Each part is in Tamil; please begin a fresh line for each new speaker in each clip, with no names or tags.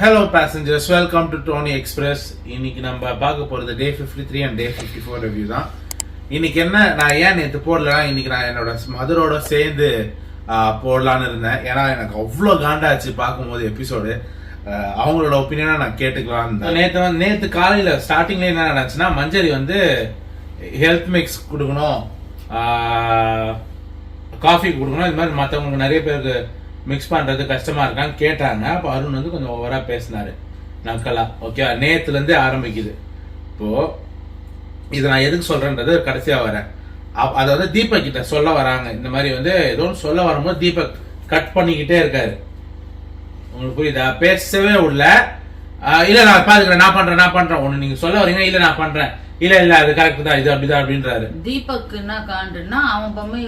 Hello passengers, welcome to Tony Express. இன்னைக்கு நம்ம பார்க்க போறது டே 53 and டே 54 ரிவ்யூ தான். இன்னைக்கு என்ன நான் ஏன் நேற்று போடலன்னா இன்னைக்கு நான் என்னோட மதரோட சேர்ந்து போடலான்னு இருந்தேன். ஏன்னா எனக்கு அவ்வளோ காண்டாச்சு பார்க்கும்போது எபிசோடு. அவங்களோட ஒப்பீனியனை நான் கேட்டுக்கலாம். நேற்று காலையில் ஸ்டார்டிங்ல என்ன நினச்சுன்னா மஞ்சரி வந்து ஹெல்த் மிக்ஸ் கொடுக்கணும், காஃபி கொடுக்கணும், இது மாதிரி மற்றவங்களுக்கு நிறைய பேருக்கு மிக்ஸ் பண்றது கஷ்டமா இருக்கான்னு கேட்டாங்க. அப்போ அருண் வந்து கொஞ்சம் ஓவரா பேசினாரு நக்கலா. ஓகே, நேத்துல இருந்தே ஆரம்பிக்குது. இப்போ இதை நான் எதுக்கு சொல்றேன்றது கடைசியா வரேன். அதை வந்து தீபக் கிட்ட சொல்ல வராங்க. இந்த மாதிரி வந்து ஏதோ சொல்ல வரும்போது தீபக் கட் பண்ணிக்கிட்டே இருக்காரு. உங்களுக்கு புரியுதா? பேசவே உள்ள இல்ல நான் பாத்துக்கிறேன், நான் பண்றேன் ஒண்ணு நீங்க சொல்ல வரீங்க, இல்ல நான் பண்றேன், இல்ல அது கரெக்ட் தான், இது அப்படிதான் அப்படின்றாரு.
தீபக் என்ன காண்டுன்னா அவன் பொம்மை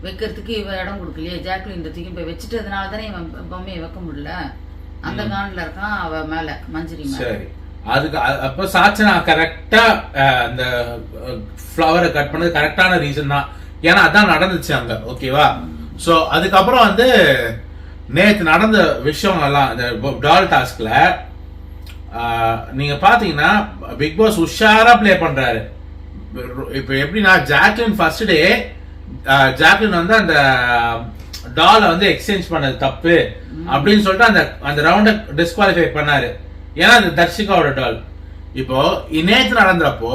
வைக்கிறதுக்கு இவ இடம் கொடுக்கலையே, ஜாக்லின் தூக்கி போய் வச்சுட்டதுனால தானே இவன் பொம்மையை வைக்க முடியல. அந்த காண்டில் இருக்கான் அவ மேல, மஞ்சரி மேல. சரி,
அதுக்கு அப்ப சாச்சனா கரெக்டா அந்த ஃப்ளவரை கட் பண்ணது கரெக்டான ரீசன் தான். ஏன்னா அதான் நடந்துச்சு அங்க. ஓகேவா? சோ அதுக்கப்புறம் வந்து நேத்து நடந்த விஷயம் எல்லாம் இந்த டால் டாஸ்க்ல நீங்க பாத்தீங்கன்னா பிக் பாஸ் உஷாரா பிளே பண்றாரு. இப்ப எப்படின்னா ஜாக்லின் ஃபர்ஸ்ட் டே ஜாக்லின் வந்து அந்த டாலை வந்து எக்ஸ்சேஞ்ச் பண்ணது தப்பு அப்படின்னு சொல்லிட்டு அந்த ரவுண்ட டிஸ்குவாலிஃபை பண்ணாரு. ஏன்னா அது தர்ஷிகாவோட டால். இப்போ நேத்து நடந்தப்போ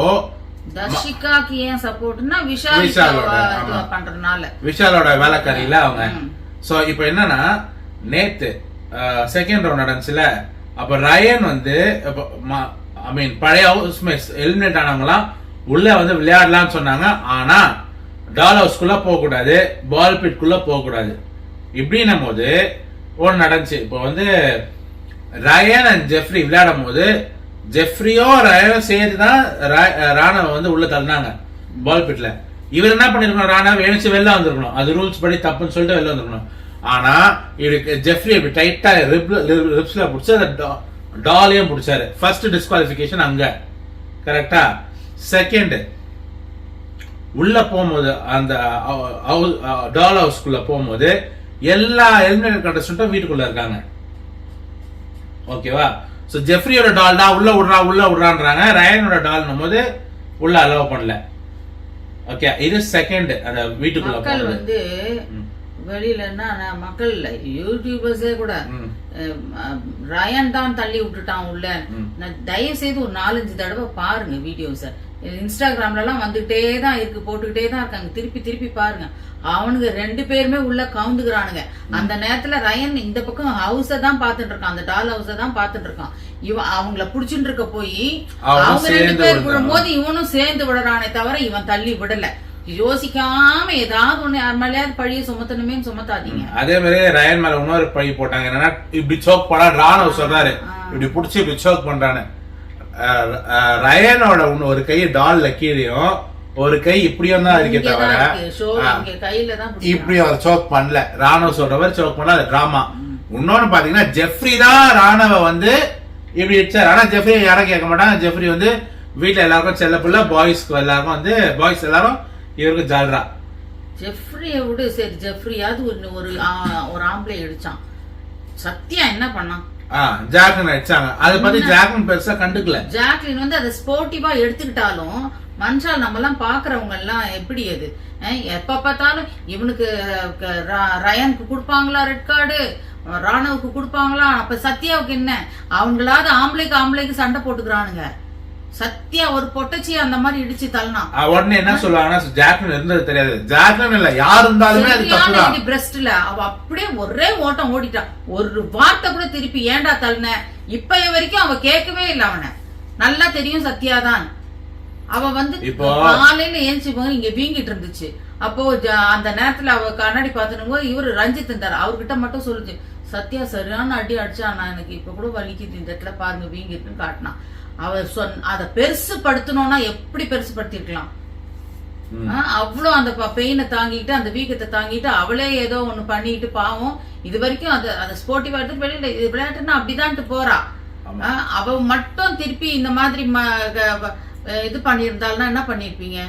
தர்ஷிகாக்கு ஏன் சப்போர்ட்னா
விஷாலோட வேலைக்காரியில அவங்க. சோ இப்போ என்னன்னா நேத்து செகண்ட் ரவுண்ட் நடந்துச்சுல, அப்ப ரயன் வந்து ஐ மீன் பழைய ஹவுஸ்மேட்ஸ் எலிமினேட் ஆனவங்களாம் உள்ள வந்து விளையாடலாம்னு சொன்னாங்க. ஆனா டால் ஹவுஸ்குள்ள போக கூடாது, பால் பிட்குள்ள போக கூடாது இப்படின்னும் போது ஒன்று நடந்துச்சு. இப்போ வந்து ரயன் அண்ட் ஜெஃப்ரி விளையாடும் போது ஜெஃப்ரியோ ரயனோ சேர்த்து தான் ராணாவை வந்து உள்ள தள்ளினாங்க பால் பிட்ல. இவர் என்ன பண்ணிருக்கணும், ராணாவை எழுச்சி வெளில வந்திருக்கணும். அது ரூல்ஸ் படி தப்புன்னு சொல்லிட்டு வெளில வந்திருக்கணும். ஆனா இவருக்கு ஜெஃப்ரி இப்படி டைட்டா ரிப்ஸ்ல பிடிச்சி அந்த டாலையும் பிடிச்சாரு. ஃபர்ஸ்ட் டிஸ்குவாலிஃபிகேஷன் அங்க. கரெக்டா? செகண்ட் உள்ள போகும்போது அந்த டால் ஹவுஸ்க்குள்ள போகும்போது எல்லா எலிமினேட்டட் கண்டஸ்டன்ட்டும் வீட்டுக்குள்ள இருக்காங்க. ஓகேவா? சோ ஜெஃப்ரியோட டால் தான் உள்ள விடுறான்றாங்க. ரயனோட டால்னும் போது உள்ள அலோவ் பண்ணல. ஓகே, இது செகண்ட் அந்த வீட்டுக்குள்ள
மக்கள் வந்து வெளியிலன்னா மக்கள் இல்ல, யூடியூபர்ஸே கூட ரயன் தான் தள்ளி விட்டுட்டான் உள்ள. தயவு செய்து ஒரு 4-5 தடவை பாருங்க வீடியோஸ. இன்ஸ்டாகிராம்ல எல்லாம் வந்துகிட்டே தான் இருக்கு, போட்டுக்கிட்டே தான் இருக்காங்க. திருப்பி பாருங்க. அவனுக்கு 2 பேருமே உள்ள கவுந்துக்கிறானுங்க. அந்த நேரத்துல ரயன் இந்த பக்கம் ஹவுஸ தான் பாத்துட்டு இருக்கான், அந்த டால் ஹவுஸ தான் பாத்துட்டு இருக்கான். இவன் அவங்கள புடிச்சுட்டு இருக்க போய் அவங்க 2 பேர் விழும்போது இவனும் சேர்ந்து விடுறானே தவிர இவன் தள்ளி விடல. யோசிக்காம ஏதாவது ஒண்ணு யார் மேலேயாவது பழிய சுமத்தணுமே சுமத்தாதீங்க.
அதே மாதிரி ரயன் மேல இன்னொரு பழி போட்டாங்க. என்னன்னா இப்படி சோக் பண்ணா ராணவ் சொல்றாரு இப்படி புடிச்சு இப்படி சோக் பண்றானு. ரயனோட ஒரு கை டால்ல கீழேயும் ஒரு கை இப்படியும் தான் இருக்கே தவிர இப்படி அவர் சோக் பண்ணல. ராணவ் சொல்றவர் சோக் பண்ணல, அது டிராமா. இன்னொன்னு பாத்தீங்கன்னா ஜெஃப்ரி தான் ராணவ வந்து இப்படி இடிச்சாரு. ஆனா ஜெஃப்ரி யாரும் கேட்க மாட்டாங்க. ஜெஃப்ரி வந்து வீட்டுல எல்லாருக்கும் செல்ல புள்ள, பாய்ஸ்க்கு எல்லாருக்கும் வந்து பாய்ஸ் எல்லாரும் இவருக்கு ஜால்ரா.
ஜெஃப்ரிய விடு, சரி ஜெஃப்ரியாவது ஒரு ஆம்பளை அடிச்சான். சத்யா என்ன பண்ணான்?
ஜாக்லின் அடிச்சாங்க. அதை பத்தி ஜாக்லின் பெருசா கண்டுக்கல.
ஜாக்லின் வந்து அதை ஸ்போர்ட்டிவா எடுத்துக்கிட்டாலும் மனுஷால் நம்ம எல்லாம் பாக்குறவங்க எல்லாம் எப்படி அது எப்ப பார்த்தாலும் இவனுக்கு ரயனுக்கு கொடுப்பாங்களா ரெட் கார்டு, ராணுவுக்கு கொடுப்பாங்களா? அப்ப சத்யாவுக்கு என்ன? அவங்களாவது ஆம்பளைக்கு சண்டை போட்டுக்கிறானுங்க. சத்யா ஒரு பொட்டச்சி அந்த மாதிரி இடிச்சு தள்ளனா
உடனே என்ன சொல்லுவாங்கன்னா ஜாக்லின் இருந்தது தெரியாது. ஜாக்லின் இல்ல யார் இருந்தாலுமே அது தப்புதான்.
பிரஸ்ட்ல அவ அப்படியே ஒரே ஓட்டம் ஓடிட்டா. ஒரு வார்த்தை கூட திருப்பி ஏண்டா தள்ளன இப்ப வரைக்கும் அவ கேட்கவே இல்லை. அவனை நல்லா தெரியும் சத்யாதான். அவ வந்து காலையில ஏஞ்சி போது இங்க வீங்கிட்டு இருந்துச்சு. அப்போ அந்த நேரத்துல அவ கண்ணாடி பாத்துனும் போது இவரு ரஞ்சித் இருந்தாரு. அவர்கிட்ட மட்டும் சொல்லுச்சு, சத்யா சரியான அடி அடிச்சா, நான் எனக்கு இப்ப கூட வலிக்குது இந்த இடத்துல பாருங்க வீங்கிட்டுன்னு காட்டினான். அவர் அத பெருசு படுத்தணும்னா எப்படி பெருசு படுத்திருக்கலாம்? அவ்வளவு அந்த பெயினை தாங்கிட்டு அந்த வீக்கத்தை தாங்கிட்டு அவளே ஏதோ ஒண்ணு பண்ணிட்டு பாவம் இது வரைக்கும் அதை ஸ்போர்ட்டிவா எடுத்து வெளியில இது விளையாட்டுன்னா அப்படிதான்ட்டு போறா. அவ மட்டும் திருப்பி இந்த மாதிரி இது பண்ணிருந்தாலும் என்ன பண்ணிருப்பீங்க?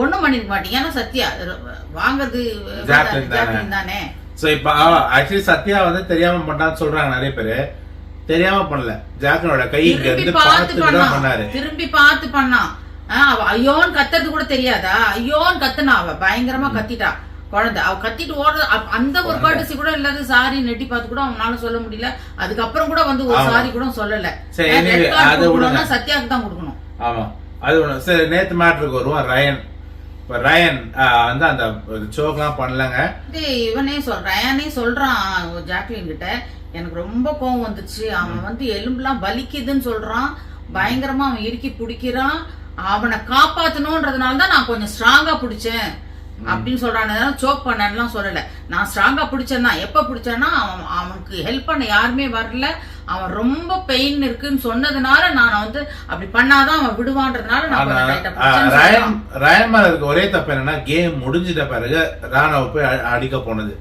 ஒண்ணும் பண்ணிருக்க மாட்டீங்க. ஏன்னா சத்யா வாங்குறது ஜாக்லின் தானே.
சோ இப்ப ஆக்சுவலி சத்யா வந்து தெரியாம பண்ணான்னு சொல்றாங்க நிறைய பேரு. தெரியாம பண்ணல. ஜாக்லினோட கை இங்க இருந்து பார்த்துட்டு தான் பண்ணாரு.
திரும்பி பார்த்து பண்ணான். அவ ஐயோன்னு கத்துறது கூட தெரியாதா? ஐயோன்னு கத்துனா, அவ பயங்கரமா கத்திட்டா குழந்தை. அவ கத்திட்டு ஓடுற அந்த ஒரு காட்டுசி கூட இல்லாத சாரி நெட்டி பார்த்து கூட அவனால சொல்ல முடியல. அதுக்கப்புறம் கூட வந்து ஒரு சாரி கூட சொல்லல. சத்யாவுக்கு தான் கொடுக்கணும். ஆமா
அது ஒண்ணு. சரி, நேத்து மேட்ருக்கு வருவோம். ரயன் வந்து அந்த சோக்லாம் பண்ணலங்க.
இவனே ரயானே சொல்றான் ஜாக்லின் கிட்ட, எனக்கு ரொம்ப கோவம் வந்துச்சு, அவன் வந்து எலும்புலாம் வலிக்குதுன்னு சொல்றான், பயங்கரமா அவன் இறுக்கி பிடிக்கிறான், அவனை காப்பாத்தணும்ன்றதுனால தான் நான் கொஞ்சம் ஸ்ட்ராங்கா பிடிச்சேன் அப்படின்னு சொல்றான். சோக் பண்ணலாம் சொல்லல, நான் ஸ்ட்ராங்கா பிடிச்சேன்னா எப்ப பிடிச்சேன்னா அவனுக்கு ஹெல்ப் பண்ண யாருமே வரல, அவன் ரொம்ப பெயின் இருக்குன்னு சொன்னதுனால நான் வந்து அப்படி பண்ணாதான் அவன் விடுவான்றதுனால
நான் ரயன் மேல இருக்க ஒரே தப்பு என்னன்னா, கேம் முடிஞ்சிட்ட பிறகு ராணாவை போய் அடிக்க போனது.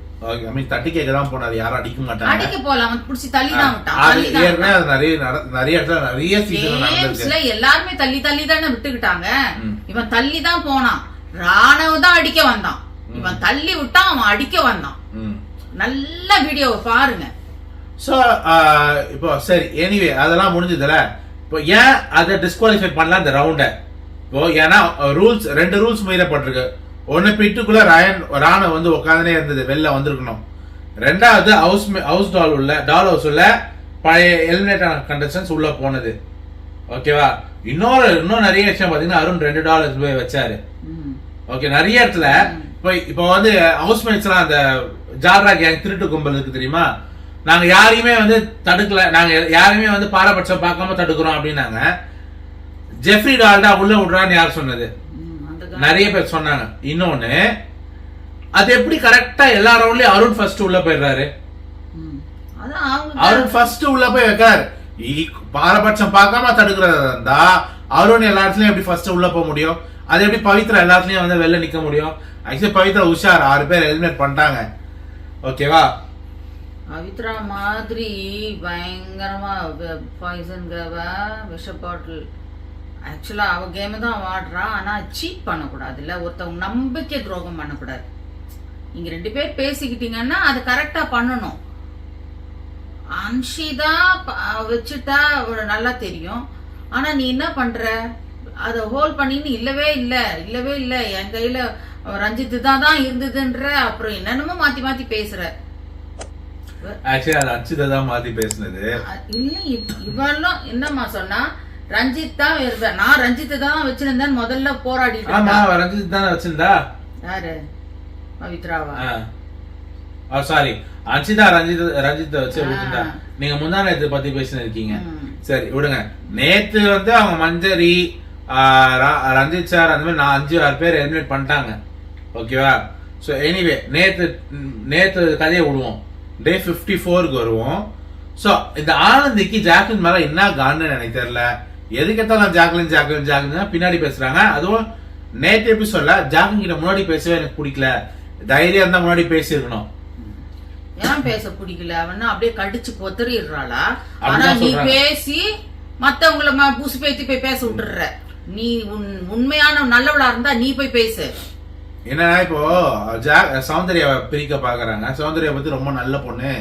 தட்டி கேட்கதான் போனாரு, யாரும் அடிக்க மாட்டாங்க.
அடிக்க போல அவன் புடிச்சு தள்ளி தான்
விட்டான். நிறைய இடத்துல நிறைய
சீசன்ல எல்லாருமே தள்ளி தள்ளி தானே விட்டுக்கிட்டாங்க. இவன் தள்ளி தான் போனான், ராணவ தான் அடிக்க வந்தான். இவன் தள்ளி விட்டான், அவன் அடிக்க வந்தான். நல்ல வீடியோவை பாருங்க.
சோ இப்போ சரி, எனிவே அதெல்லாம் முடிஞ்சதுல. இப்போ ஏன் அதை டிஸ்குவாலிஃபை பண்ணலாம் இந்த ரவுண்ட? இப்போ ஏன்னா ரூல்ஸ் 2 ரூல்ஸ் மீறப்பட்டிருக்கு. ஒன்னு பிட்டுக்குள்ள ராணா வந்து உட்காந்துனே இருந்தது, வெளில வந்திருக்கணும். ரெண்டாவது ஹவுஸ் டால் ஹவுஸ் உள்ள பழைய எலிமினேட் ஆன கண்டஸ்டன்ஸ் உள்ள போனது. ஓகேவா? இன்னும் நிறைய விஷயம் பாத்தீங்கன்னா அருண் $2 போய் வச்சாரு. ஓகே, நிறைய இடத்துல இப்போ வந்து ஹவுஸ்மேட்ஸ் எல்லாம் அந்த ஜால்ரா கேங் திருட்டு கும்பல் இருக்கு தெரியுமா, நாங்க யாரையுமே வந்து தடுக்கல, நாங்க யாருமே வந்து பாரபட்சம் பார்க்காம தடுக்கிறோம் அப்படின்னாங்க. ஜெஃப்ரி டால்டா உள்ள விடுறான்னு யார் சொன்னது? நிறைய பேர் சொன்னாங்க. இன்னொன்னு, அது எப்படி கரெக்டா எல்லா ரவுண்ட்லயும் அருண் ஃபர்ஸ்ட் உள்ள போயிடுறாரு? அருண் ஃபர்ஸ்ட் உள்ள போய் வைக்கிறாரு. பாரபட்சம் பார்க்காம தடுக்கிறதா இருந்தா அருண் எல்லா இடத்துலயும் எப்படி ஃபர்ஸ்ட் உள்ள போக முடியும்? அது எப்படி பவித்ரா எல்லா இடத்துலயும் வந்து வெளில நிக்க முடியும்? ஆக்சுவலி பவித்ரா உஷார் 6 பேர் எலிமினேட் பண்ணிட்டாங்க. ஓகேவா?
பவித்ரா மாதிரி பயங்கரமா பாய்சன் விஷ பாட்டில். ஆக்சுவலா அவ கேம் தான் ஆடுறான், ஆனா சீட் பண்ணக்கூடாதுல்ல, ஒருத்தவங்க நம்பிக்கை துரோகம் பண்ணக்கூடாது. நீங்க 2 பேர் பேசிக்கிட்டீங்கன்னா அது கரெக்டா பண்ணணும். அன்ஷிதா வச்சுட்டா நல்லா தெரியும், ஆனா நீ என்ன பண்ற, அத ஹோல்ட் பண்ணின்னு இல்லவே இல்ல என் கையில ரஞ்சித் தான் இருந்ததுன்ற, அப்புறம் என்னென்னமோ மாத்தி மாத்தி பேசுற.
ஆக்சுவலி அது அன்ஷிதா தான் மாத்தி பேசுனது
இல்ல. இவெல்லாம் என்னம்மா சொன்னா, ரஞ்சித் தான் இருப்பேன், நான் ரஞ்சித் தான் வச்சிருந்தேன் முதல்ல போராடிட்டு.
ஆமா, ரஞ்சித் தான் வச்சிருந்தா.
யாரு? பவித்ராவா?
சாரி, அன்ஷிதா ரஞ்சித் வச்சு விட்டுருந்தா. நீங்க முந்தா நேத்து பத்தி பேசின இருக்கீங்க. சரி விடுங்க. நேத்து வந்து அவங்க மஞ்சரி, ரஞ்சித் சார் அந்த மாதிரி 5-6 பேர் எலிமினேட் பண்ணிட்டாங்க. ஓகேவா? சோ எனிவே நேத்து கதையை விடுவோம். டே 54க்கு வருவோம். சோ இந்த ஆனந்திக்கு ஜாக்லின் மேல என்ன கான்னு எனக்கு தெரியல. எதுக்கெத்தாலும் ஜாக்லின் பின்னாடி பேசுறாங்க. அதுவும் நேற்று எபிசோட்ல ஜாக்லின் கிட்ட முன்னாடி பேசவே எனக்கு பிடிக்கல, தைரியம் இருந்தா முன்னாடி பேசிருக்கணும்.
ஏன் பேச பிடிக்கல? அவனா அப்படியே கடிச்சு பொத்தறிடுறாளா? ஆனா நீ பேசி மத்தவங்கள பூசு பேத்தி போய் பேச விட்டுற. நீ உண்மையான நல்லவளா இருந்தா நீ போய் பேசு.
என்னன்னா இப்போ சௌந்தர்யாவை பிரிக்க பாக்குறாங்க. சௌந்தர்யா பத்தி ரொம்ப நல்ல பொண்ணு,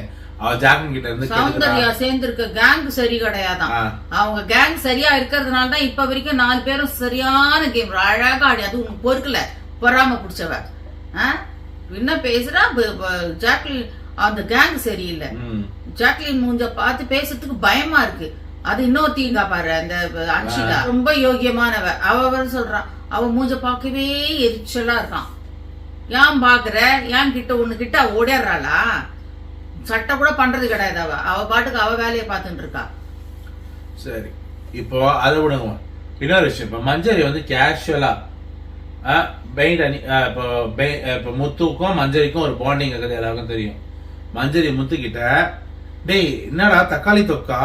அவ ஜாக்லின் கிட்ட இருந்து
சௌந்தர்யா சேர்ந்து இருக்க கேங் சரி கிடையாதான். அவங்க கேங் சரியா இருக்கிறதுனால தான் இப்ப வரைக்கும் 4 பேரும் சரியான கேம் அழகா ஆடி. அது உனக்கு பொறுக்கல, பொறாம பிடிச்சவ என்ன பேசுறா. ஜாக்லின் அந்த கேங் சரியில்லை. ஜாக்லின் மூஞ்ச பார்த்து பேசுறதுக்கு பயமா இருக்கு. அது இன்னொருத்தீங்க பாரு, அந்த அன்ஷிகா ரொம்ப யோகியமானவ. அவ சொல்றான், அவ மூஞ்ச பார்க்கவே எரிச்சலா இருக்கான். ஏன் பாக்குற, ஏன் கிட்ட ஒண்ணு கிட்ட ஓடிடுறாளா? சட்டை கூட பண்றது கிடையாது. அவ பாட்டுக்கு அவ வேலையை பார்த்துட்டு இருக்கா.
சரி, இப்போ அதை விடுங்க. இன்னொரு விஷயம், இப்ப மஞ்சரி வந்து கேஷுவலா இப்போ முத்துக்கும் மஞ்சரிக்கும் ஒரு பாண்டிங் இருக்குது, எல்லாருக்கும் தெரியும். மஞ்சரி முத்து கிட்ட, டேய் என்னடா தக்காளி தொக்கா,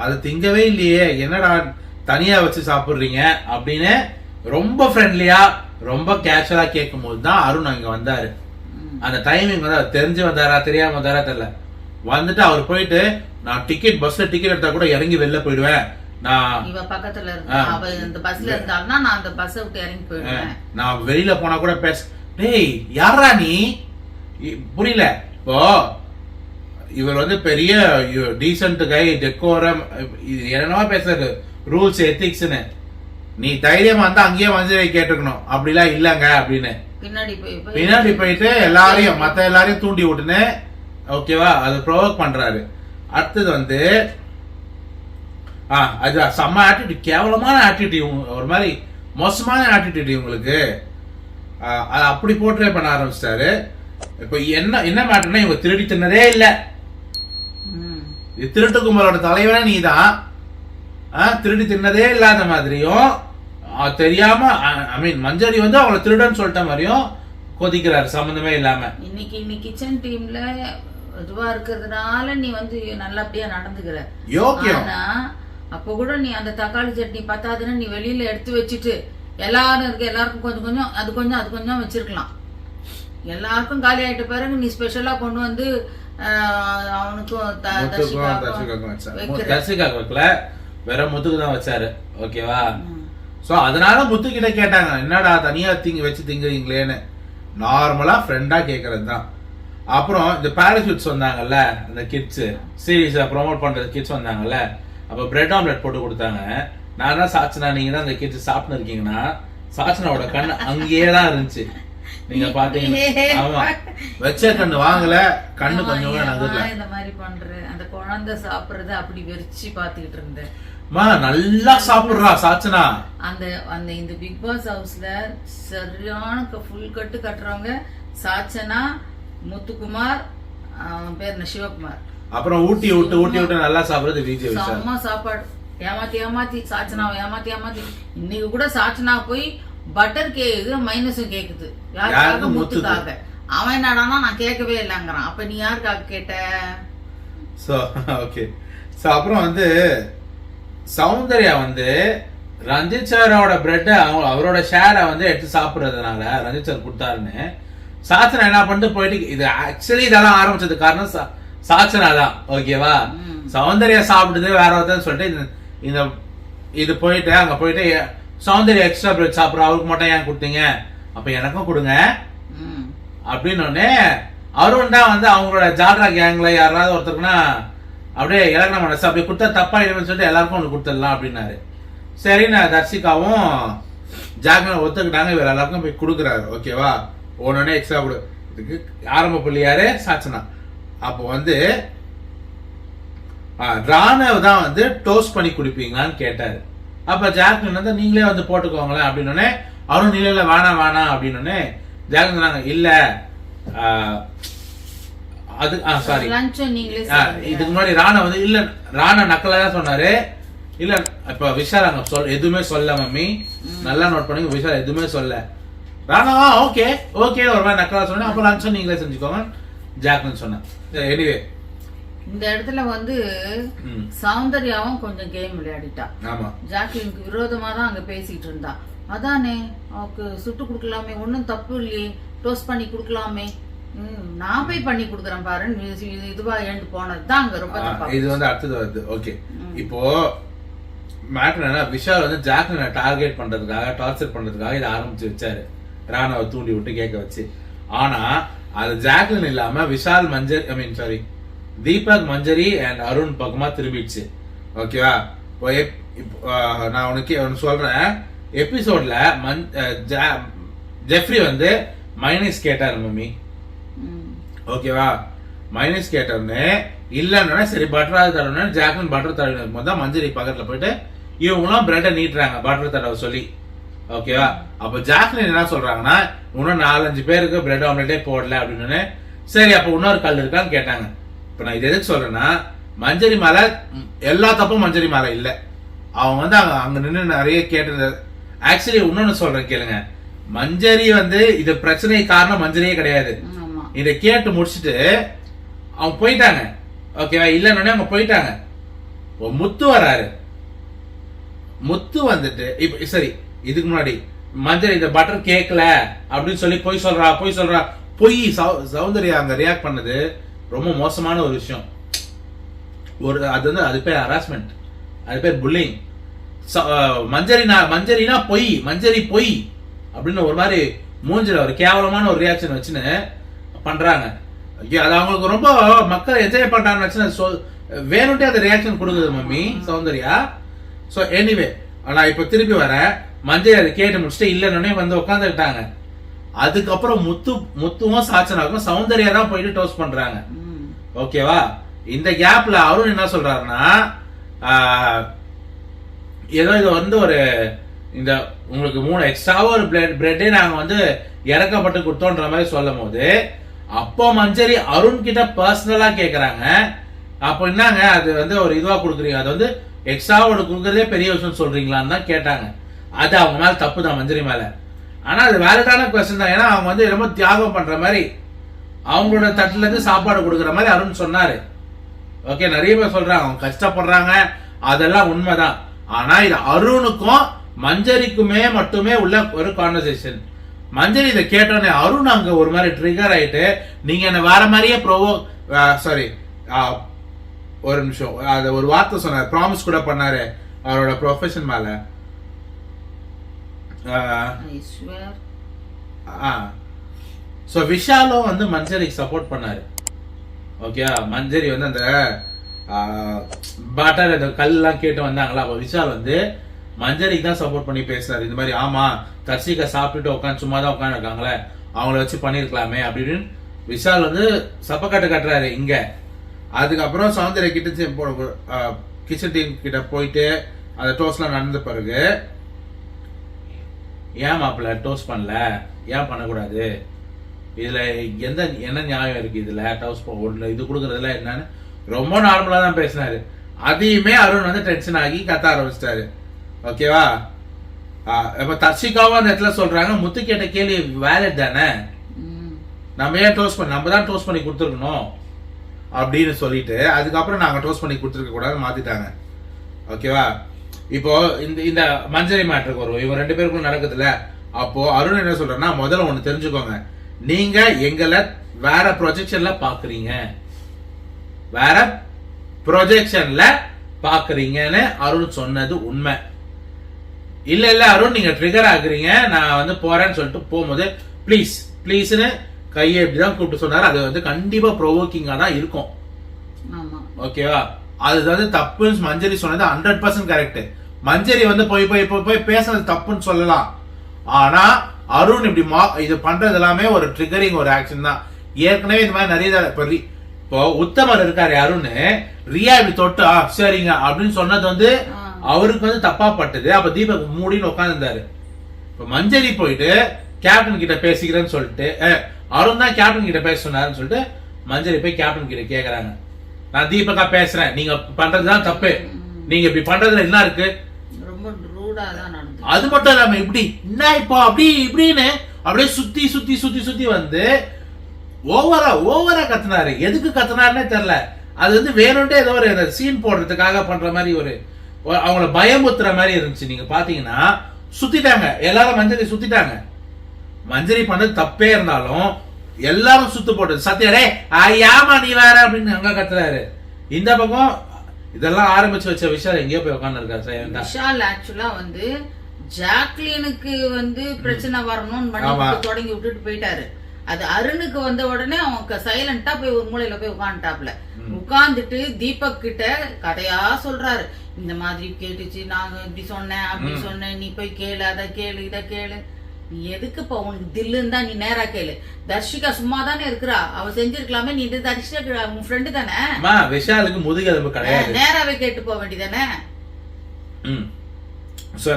அதை திங்கவே இல்லையே, என்னடா தனியா வச்சு சாப்பிடுறீங்க அப்படின்னு ரொம்ப ஃப்ரெண்ட்லியா ரொம்ப கேஷுவலா கேட்கும் போதுதான் அருண் அங்க வந்தாரு. அந்த டைமிங் வந்து தெரிஞ்சு வந்தாரா தெரியாம வந்தாரா தெரியல. வந்துட்டு அவர் போயிட்டு, நான் பஸ்ல டிக்கெட் எடுத்தா கூட இறங்கி வெளில போயிடுவேன், நான்
பக்கத்துல இருந்தா நான் அந்த பஸ் விட்டு இறங்கி போயிடுவேன்,
நான் வெளியில போனா கூட பேச. டேய் யாரா நீ? புரியல. இப்போ இவர் வந்து பெரிய டீசென்ட் கை, டெக்கோரம், இது என்னவா பேசுறது, ரூல்ஸ் எத்திக்ஸ்னு. நீ தைரியமா இருந்தா அங்கேயே மஞ்சரி கேட்டுக்கணும், அப்படிலாம் இல்லங்க அப்படின்னு பின்னாடி போயிட்டு எல்லாரையும் மத்த எல்லாரையும் தூண்டி விட்டுன்னு, ஓகேவா, அது ப்ரொவோக் பண்றாரு. அடுத்தது வந்து அது செம்ம ஆட்டிடியூட், கேவலமான ஆட்டிடியூட், ஒரு மாதிரி மோசமான ஆட்டிடியூட் உங்களுக்கு. அப்படி போர்ட்ரே பண்ண ஆரம்பிச்சிட்டாரு. இப்ப என்ன மேட்டர்னா, இவங்க திருடி தின்னதே இல்ல, திருட்டு கும்பலோட தலைவரே நீதான், திருடி தின்னதே இல்லாத மாதிரியும் தெரியாம, ஐ மீன் மஞ்சரி வந்து அவங்கள திருடன்னு சொல்லிட்ட மாதிரியும் கொதிக்கிறாரு சம்பந்தமே இல்லாம.
இன்னைக்கு கிச்சன் டீம்ல இதுவா இருக்கிறதுனால நீ வந்து நல்லபடியா நடந்துக்கிற
யோக்கியம்.
அப்ப கூட நீ அந்த தக்காளி சட்னி பத்தாதுன்னு நீ வெளியில எடுத்து வச்சுட்டு எல்லாரும் இருக்கு, எல்லாருக்கும் கொஞ்சம் கொஞ்சம் அது கொஞ்சம் வச்சிருக்கலாம். எல்லாருக்கும் காலி ஆயிட்ட பிறகு நீ ஸ்பெஷலா கொண்டு வந்து அவனுக்கும்
தர்ஷிகாக்கு வைக்கல, வேற முத்துக்கு தான் வச்சாரு. ஓகேவா? சோ அதனால முத்து கிட்ட கேட்டாங்க, என்னடா தனியா வச்சு திங்குறீங்களேன்னு. நார்மலா ஃப்ரெண்டா கேக்குறது தான். அப்புறம் இந்த பாராசூட்ஸ் வந்தாங்கல்ல, அந்த கிட்ஸ் சீரீஸை ப்ரொமோட் பண்றது கிட்ஸ் வந்தாங்கல்ல, அப்ப பிரெட் ஆம்லெட் போட்டு கொடுத்தாங்க. நான் தான் சாச்சனா, நீங்க தான் அந்த கிட்ஸ் சாப்பிட்டு இருக்கீங்கன்னா, சாச்சனாவோட கண்ணு அங்கேயே தான் இருந்துச்சு. நீங்க பாத்தீங்கன்னா, ஆமா, வச்ச கண்ணு வாங்கல, கண்ணு கொஞ்சம் நகரல.
இந்த மாதிரி பண்ற அந்த குழந்தை சாப்பிடுறது அப்படி வெறிச்சு பாத்துக்கிட்டு இருந்தேன்.
நல்லா சாப்பிடுறா சாச்சனா.
அந்த இந்த பிக் பாஸ் ஹவுஸ்ல சரியான ஃபுல் கட்டு கட்டுறவங்க சாச்சனா, முத்துக்குமார், அவன் பேர் சிவகுமார்.
அப்புறம் ஊட்டி விட்டு நல்லா சாப்பிடுறது விஜய்.
அம்மா சாப்பாடு ஏமாத்தி சாச்சனாவை ஏமாத்தி இன்னைக்கு கூட சாச்சனா போய் பட்டர் கேக்குது, மைனஸும் கேக்குது. யாருக்காக? முத்துக்காக. அவன் என்னடானா நான் கேட்கவே இல்லைங்கிறான். அப்ப நீ யாருக்காக கேட்ட?
So okay. சோ அப்புறம் வந்து சௌந்தர்யா வந்து ரஞ்சித் சாரோட பிரெட் அவரோட ஷேரை வந்து எடுத்து சாப்பிடுறதுனால ரஞ்சித் சார் கொடுத்தாருன்னு சாச்சனா என்ன பண்ணிட்டு போயிட்டு, இது ஆக்சுவலி இதெல்லாம் ஆரம்பிச்சது காரணம் சாச்சனா தான். ஓகேவா? சௌந்தர்யா சாப்பிடுது வேற ஒருத்தர் சொல்லிட்டு இந்த இது போயிட்டு அங்க போயிட்டு சௌந்தர்யா எக்ஸ்ட்ரா பிரெட் சாப்பிடுற, அவருக்கு மட்டும் ஏன் கொடுத்தீங்க, அப்ப எனக்கும் கொடுங்க அப்படின்னு ஒன்னே. அருண் தான் வந்து அவங்களோட ஜாட்ரா கேங்ல யாராவது ஒருத்தருக்குன்னா அப்படியே இலக்கண மனசு அப்படி கொடுத்தா தப்பா இல்லைன்னு சொல்லிட்டு எல்லாருக்கும் ஒன்று கொடுத்துடலாம் அப்படின்னாரு. சரி, நான் தர்ஷிகாவும் ஜாக்ரன் ஒத்துக்கிட்டாங்க, இவர் எல்லாருக்கும் போய் கொடுக்குறாரு. ஓகேவா? ஒன்னொன்னே எக்ஸ்ட்ரா கொடு. இதுக்கு ஆரம்ப புள்ளி யாரு? சாச்சனா. அப்போ வந்து ராணவ் தான் வந்து டோஸ்ட் பண்ணி குடிப்பீங்களான்னு கேட்டாரு. அப்ப ஜாக்லின் வந்து நீங்களே வந்து போட்டுக்கோங்களேன் அப்படின்னு அவரும் நிலையில வேணாம் அப்படின்னு ஜாக்லின் சொன்னாங்க, இல்ல அது சாரி இதுக்கு முன்னாடி ராணா வந்து இல்ல, ராணா நக்கலா தான் சொன்னாரு. இல்ல இப்ப விஷால் அங்க எதுவுமே சொல்ல மம்மி, நல்லா நோட் பண்ணுங்க, விஷால் எதுவுமே சொல்ல. ராணாவா ஓகே ஒரு மாதிரி நக்கலா சொன்னேன். அப்ப லஞ்சம் நீங்களே செஞ்சுக்கோங்க ஜாக்லின் சொன்னேன். எனிவே
இந்த இடத்துல வந்து சௌந்தர்யாவும் கொஞ்சம் கேம் விளையாடிட்டா. ஜாக்லினுக்கு விரோதமா தான் அங்க பேசிட்டு இருந்தா. அதானே அவக்கு சுட்டு குடுக்கலாமே, ஒன்னும் தப்பு இல்லையே, டோஸ்ட் பண்ணி குடுக்கலாமே, நான் போய் பண்ணி குடுக்கறேன் பாரு, இதுவா ஏண்டு போனதுதான் அங்க ரொம்ப தப்பா.
இது வந்து அடுத்தது வருது. ஓகே, இப்போ மேட்டர் என்ன, விஷால் வந்து ஜாக்லினை டார்கெட் பண்றதுக்காக, டார்ச்சர் பண்றதுக்காக இதை ஆரம்பிச்சு வச்சாரு, ராணாவை தூண்டி விட்டு கேட்க வச்சு. ஆனா அது ஜாக்லின் இல்லாம விஷால், மஞ்சரி, தீபக், மஞ்சரி அண்ட் அருண் பக்கமா திரும்பிடுச்சு. ஓகேவா? நான் உனக்கு சொல்றேன், எபிசோட்ல ஜெஃப்ரி வந்து மைனஸ் கேட்டாரு மம்மி. ஓகேவா? மைனஸ் கேட்டோன்னு இல்லன்னா சரி பட்டராக தடவை ஜாக்லின் பட்டர் தடவை போது தான் மஞ்சரி பக்கத்துல போயிட்டு இவங்களாம் பிரெட்டை நீட்டுறாங்க பட்டர் தடவை சொல்லி. ஓகேவா? அப்ப ஜாக்லின் என்ன சொல்றாங்கன்னா, இன்னும் 4-5 பேருக்கு பிரெட் ஆம்லெட்டே போடல அப்படின்னு. சரி, அப்ப இன்னொரு கல் இருக்கான்னு கேட்டாங்க. இப்ப நான் இது எதுக்கு சொல்றேன்னா, மஞ்சரி மேல எல்லா தப்பும் மஞ்சரி மேல இல்ல. அவங்க வந்து அங்க நின்று நிறைய கேட்டது. ஆக்சுவலி இன்னொன்னு சொல்றேன் கேளுங்க, மஞ்சரி வந்து இது பிரச்சனை காரணம் மஞ்சரியே கிடையாது. இதை கேட்டு முடிச்சுட்டு அவங்க போயிட்டாங்க. ஓகேவா? இல்லன்னு அவங்க போயிட்டாங்க. முத்து வராரு. முத்து வந்துட்டு இப்ப சரி, இதுக்கு முன்னாடி மஞ்சரி இந்த பட்டர் கேட்கல அப்படின்னு சொல்லி பொய் சொல்றா. சௌந்தர்யா அங்க ரியாக்ட் பண்ணது ரொம்ப மோசமான ஒரு விஷயம். அது பேர் ஹராஸ்மெண்ட், அது பேர் புல்லிங். மஞ்சரினா மஞ்சரி பொய் அப்படின்னு ஒரு மாதிரி மூஞ்சில ஒரு கேவலமான ஒரு ரியாக்ஷன் வச்சுன்னு பண்றாங்க. அது அவங்களுக்கு ரொம்ப மக்கள் என்ஜாய் பண்றாங்கன்னு வேணும்ட்டே அந்த ரியாக்ஷன் கொடுக்குது மம்மி சௌந்தர்யா. ஸோ எனிவே நான் இப்ப திருப்பி வரேன். மஞ்சள் அதை கேட்டு முடிச்சுட்டு இல்லைன்னு வந்து உட்காந்துக்கிட்டாங்க. அதுக்கப்புறம் முத்துவும் சாச்சனாக்கும் சௌந்தர்யா தான் போயிட்டு டோஸ்ட் பண்றாங்க. ஓகேவா? இந்த கேப்ல அருண் என்ன சொல்றாருன்னா ஏதோ இது வந்து ஒரு இந்த உங்களுக்கு 3 எக்ஸ்ட்ராவா ஒரு பிரெட்டே நாங்க வந்து இறக்கப்பட்டு கொடுத்தோன்ற மாதிரி சொல்லும் போது அப்போ மஞ்சரி அருண் கிட்ட பர்சனலா கேக்குறாங்க. அப்போ என்னங்க அது வந்து ஒரு இதுவா கொடுக்குறீங்க, அது வந்து எக்ஸ்ட்ராவோட கொடுக்கறதே பெரிய விஷயம் சொல்றீங்களான்னு தான் கேட்டாங்க. அது அவங்க மேல தப்பு தான் மஞ்சரி மேல. ஆனா அது வேலிடான கொஸ்டின் தான். ஏன்னா அவங்க வந்து ரொம்ப தியாகம் பண்ற மாதிரி அவங்களோட தட்டுல இருந்து சாப்பாடு கொடுக்குற மாதிரி அருண் சொன்னாரு. ஓகே, நிறைய பேர் சொல்றாங்க அவங்க கஷ்டப்படுறாங்க, அதெல்லாம் உண்மைதான். ஆனா இது அருணுக்கும் மஞ்சரிக்குமே மட்டுமே உள்ள ஒரு கான்வர்சேஷன். மஞ்சரி இதை கேட்டோன்னே அருண் அங்க ஒரு மாதிரி ட்ரிகர் ஆயிட்டு நீங்க என்ன வேற மாதிரியே சாரி ஒரு நிமிஷம் அது ஒரு வார்த்தை சொன்னார், ப்ராமிஸ் கூட பண்ணாரு அவரோட ப்ரொஃபஷன் மேல. சோ விஷாலும் வந்து மஞ்சரிக்கு சப்போர்ட் பண்ணாரு. ஓகே, மஞ்சரி வந்து அந்த பட்டர் அந்த கல்லாம் கேட்டு வந்தாங்களா, அப்ப விஷால் வந்து மஞ்சரிக்கு தான் சப்போர்ட் பண்ணி பேசுறாரு. இந்த மாதிரி ஆமா தர்ஷிகா சாப்பிட்டுட்டு உட்காந்து சும்மா தான் உட்காந்து இருக்காங்களே, அவங்கள வச்சு பண்ணிருக்கலாமே அப்படின்னு விஷால் வந்து சப்பக்கட்டு கட்டுறாரு இங்க. அதுக்கப்புறம் சௌந்தர்யா கிச்சன் டீம் கிட்ட போயிட்டு அந்த டோஸ்ட்லாம் நடந்த பிறகு ஏன் மாப்பிள்ள டோஸ்ட் பண்ணல, ஏன் பண்ணக்கூடாது, இதுல என்ன நியாயம் இருக்கு, இதுல டோஸ்ட் இது கொடுக்கறதுல என்னன்னு ரொம்ப நார்மலா தான் பேசினாரு. அதையுமே அருண் வந்து டென்ஷன் ஆகி கத்த ஆரம்பிச்சிட்டாரு. ஓகேவா? இப்ப தர்ஷிகாவும் அந்த இடத்துல சொல்றாங்க முத்து கேட்ட கேள்வி வேலிட் தானே, நம்ம ஏன் டோஸ்ட் பண்ண, நம்ம தான் டோஸ்ட் பண்ணி கொடுத்துருக்கணும் அப்படின்னு சொல்லிட்டு அதுக்கப்புறம் நாங்க டோஸ்ட் பண்ணி கொடுத்துருக்க கூடாதுன்னு மாத்திட்டாங்க. ஓகேவா? இப்போ இந்த மஞ்சரி மேட்டருக்கு வருவோம். இவங்க 2 பேருக்கும் நடக்குதுல்ல. அப்போ அருண் என்ன சொல்றேன்னா முதல்ல ஒண்ணு தெரிஞ்சுக்கோங்க, நீங்க எங்களை வேற ப்ரொஜெக்ஷன்ல பாக்குறீங்க, வேற ப்ரொஜெக்ஷன்ல பாக்குறீங்கன்னு அருண் சொன்னது உண்மை. இல்ல அருண் நீங்க ட்ரிகர் ஆகுறீங்க, நான் வந்து போறேன்னு சொல்லிட்டு போகும்போது பிளீஸ் பிளீஸ்னு கையை இப்படிதான் கூப்பிட்டு சொன்னாரு. அது வந்து கண்டிப்பா ப்ரோவோக்கிங்கா தான் இருக்கும். ஓகேவா? அது வந்து தப்புன்னு மஞ்சரி சொன்னது 100% கரெக்ட். மஞ்சரி வந்து போய் போய் போய் பேசுறது தப்புன்னு சொல்லலாம். ஆனா அருண் இப்படி இது பண்றது எல்லாமே ஒரு ட்ரிகரிங் ஒரு ஆக்ஷன் தான். ஏற்கனவே இந்த மாதிரி நிறைய இப்போ உத்தமர் இருக்காரு அருண், ரியா இப்படி தொட்டு சரிங்க அப்படின்னு சொன்னது வந்து அவருக்கு வந்து தப்பா பட்டது. அப்ப தீபக் மூடின்னு உட்கார்ந்து இருந்தாரு. இப்ப மஞ்சரி போயிட்டு கேப்டன் கிட்ட பேசிக்கிறேன்னு சொல்லிட்டு அருண் தான் கேப்டன் கிட்ட பேச சொன்னாருன்னு சொல்லிட்டு மஞ்சரி போய் கேப்டன் கிட்ட கேக்குறாங்க, நான் தீபக்கா பேசுறேன், நீங்க பண்றதுதான் தப்பு, நீங்க இப்படி பண்றதுல என்ன இருக்கு, அது மட்டும் இல்லாம இப்படி என்ன இப்போ அப்படி இப்படின்னு அப்படியே சுத்தி சுத்தி சுத்தி சுத்தி வந்து ஓவரா கத்துனாரு. எதுக்கு கத்துனாருன்னே தெரியல. அது வந்து வேணும்ட்டே ஏதோ ஒரு சீன் போடுறதுக்காக பண்ற மாதிரி ஒரு அவங்கள பயமுத்துற மாதிரி இருந்துச்சு. நீங்க பாத்தீங்கன்னா சுத்திட்டாங்க எல்லாரும், மஞ்சரி சுத்திட்டாங்க. மஞ்சரி பண்ணது தப்பே இருந்தாலும் எல்லாரும் சுத்து போட்டது. சத்யாரே ஐயாமா நீ வேற அப்படின்னு அங்க கத்துறாரு. இந்த பக்கம் இதெல்லாம் ஆரம்பிச்சு வச்ச விஷால் எங்கேயோ போய் உட்கார்ந்து இருக்காரு.
விஷால் ஆக்சுவலா வந்து ஜாக்லினுக்கு வந்து பிரச்சனை வரணும்னு தொடங்கி விட்டுட்டு போயிட்டாரு. அது அருணுக்கு வந்த உடனே அவங்க சைலண்டா போய் ஒரு மூலையில போய் உட்காந்துட்டாப்ல. உட்கார்ந்துட்டு தீபக் கிட்ட கதையா சொல்றாரு, இந்த மாதிரி கேட்டுச்சு, நாங்க இப்படி சொன்னேன் அப்படி சொன்னேன், நீ போய் கேளு, அதை கேளு, இத கேளு, நீ எதுக்குப்பா, உனக்கு தில்லுன்னு தான் நீ நேரா கேளு. தர்ஷிகா சும்மா தானே இருக்கிறா, அவ செஞ்சிருக்கலாமே, நீ தர்ஷிகா உன் ஃப்ரெண்டு தானே,
விஷாலுக்கு முதுகெலும்பு கிடையாது,
நேராவே கேட்டு போக வேண்டியதானே.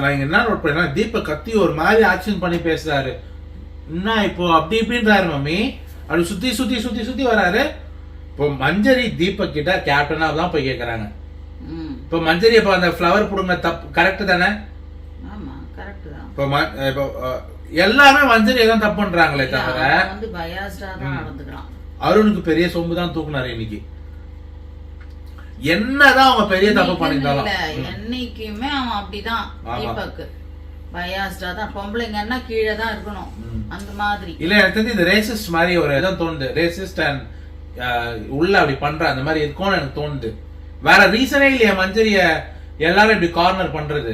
நான் என்ன நோட் பண்ணா தீபக் கத்தி ஒரு மாதிரி ஆக்ஷன் பண்ணி பேசுறாரு. என்ன இப்போ அப்படி இப்படின்றாரு மம்மி, அப்படி சுத்தி சுத்தி சுத்தி சுத்தி வராரு. இப்போ மஞ்சரி தீபக் கிட்ட கேப்டனா தான் போய் கேக்குறாங்க. இப்போ மஞ்சரி இப்ப அந்த ஃப்ளவர் புடுங்க தப்பு கரெக்ட் தானே? இப்போ எல்லாமே மஞ்சரி தான் தப்பு பண்றாங்களே தவிர அருணுக்கு பெரிய சொம்பு தான் தூக்குனாரு இன்னைக்கு. என்னதான் அவங்க பெரிய தப்பு பண்ணிருந்தாலும்
என்னைக்குமே அவன் அப்படிதான். தீபக் பயாஸ்டா தான், பொம்பளைங்கன்னா கீழே தான் இருக்கணும் அந்த மாதிரி.
இல்ல எனக்கு தெரிஞ்சு இந்த ரேசிஸ்ட் மாதிரி ஒரு இடம் தோணுது. ரேசிஸ்ட் அண்ட் உள்ள அப்படி பண்ற அந்த மாதிரி இருக்கும்னு எனக்கு தோணுது. வேற ரீசனே இல்லையா மஞ்சரிய எல்லாரும் இப்படி கார்னர் பண்றது.